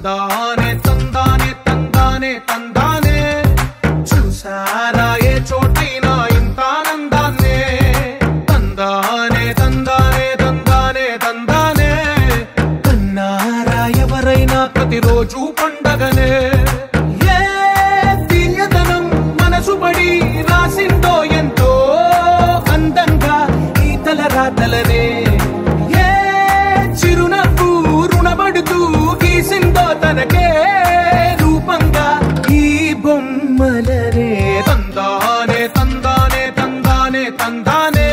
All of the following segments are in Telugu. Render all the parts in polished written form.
తందానే తందానే తందానే తందానే చూసారా ఏ చోటైనా ఇంత ఆనందాన్నే తందానే తందానే తందానే తందానే కన్నారా ఎవరైనా ప్రతిరోజు పండగనే ఏ తీయదనం మనసు పడి రాసిందో ఎంతో అందంగా ఈ తల రాతలనే ఏ చిరునవ్వు రుణపడుతూ గీసిందో తనకే రూపంగా ఈ బొమ్మలనే తందానే తందానే తందానే తందానే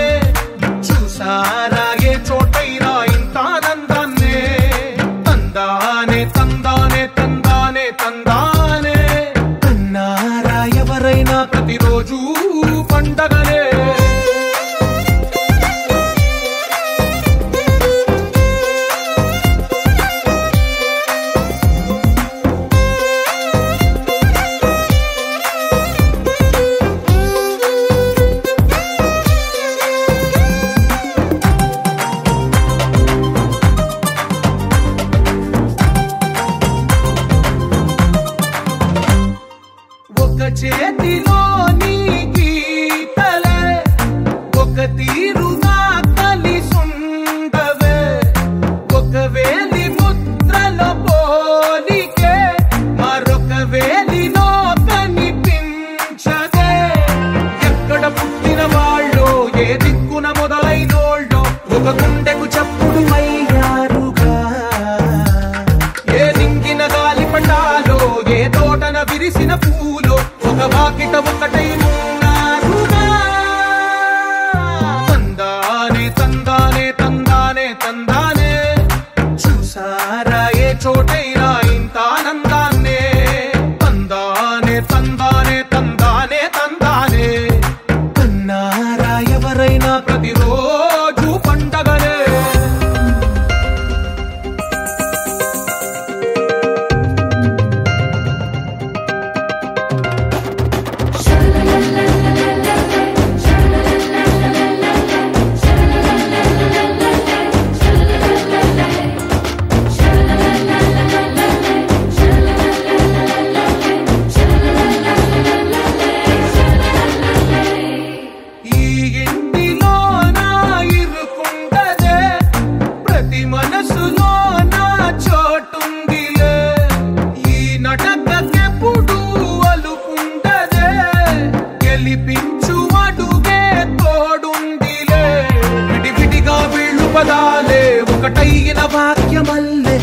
చూసారా ఏ చోటైనా ఇంత ఆనందాన్నే తందానే తందానే తందానే తందానే కన్నారా ఎవరైనా ప్రతిరోజు పండగనే చేతిలోని గీతలే ఒక తీరుగా కలిసుండవే ఒక వేలి ముద్రలో పోలికే మరొక వేలిలో కనిపించదే ఎక్కడ పుట్టిన వాళ్ళో ఏ దిక్కున మొదలైనోళ్ళో ఒక గుండెకు చప్పుడు అయ్యారుగా ఏ దింగిన గాలి పటాలో ఏ తోటన విరిసిన పూలో ఒక వాకిట ఒకటై ఉన్నారుగా తందానే తందానే తందానే తందానే చూసారా ఏ చోటైనా ఇంత ఆనందాన్నే తందానే తందానే తందానే తందానే కన్నారా ఎవరైనా ప్రతిరోజు పండగనే మనసులో నా చోటుందిలే ఈ నటకెప్పుడు అలుకుండదే గెలిపించు అడుగే తోడుందిలే విడివిడిగా వీళ్ళు పదాలే ఒకటైన వాక్యమల్లే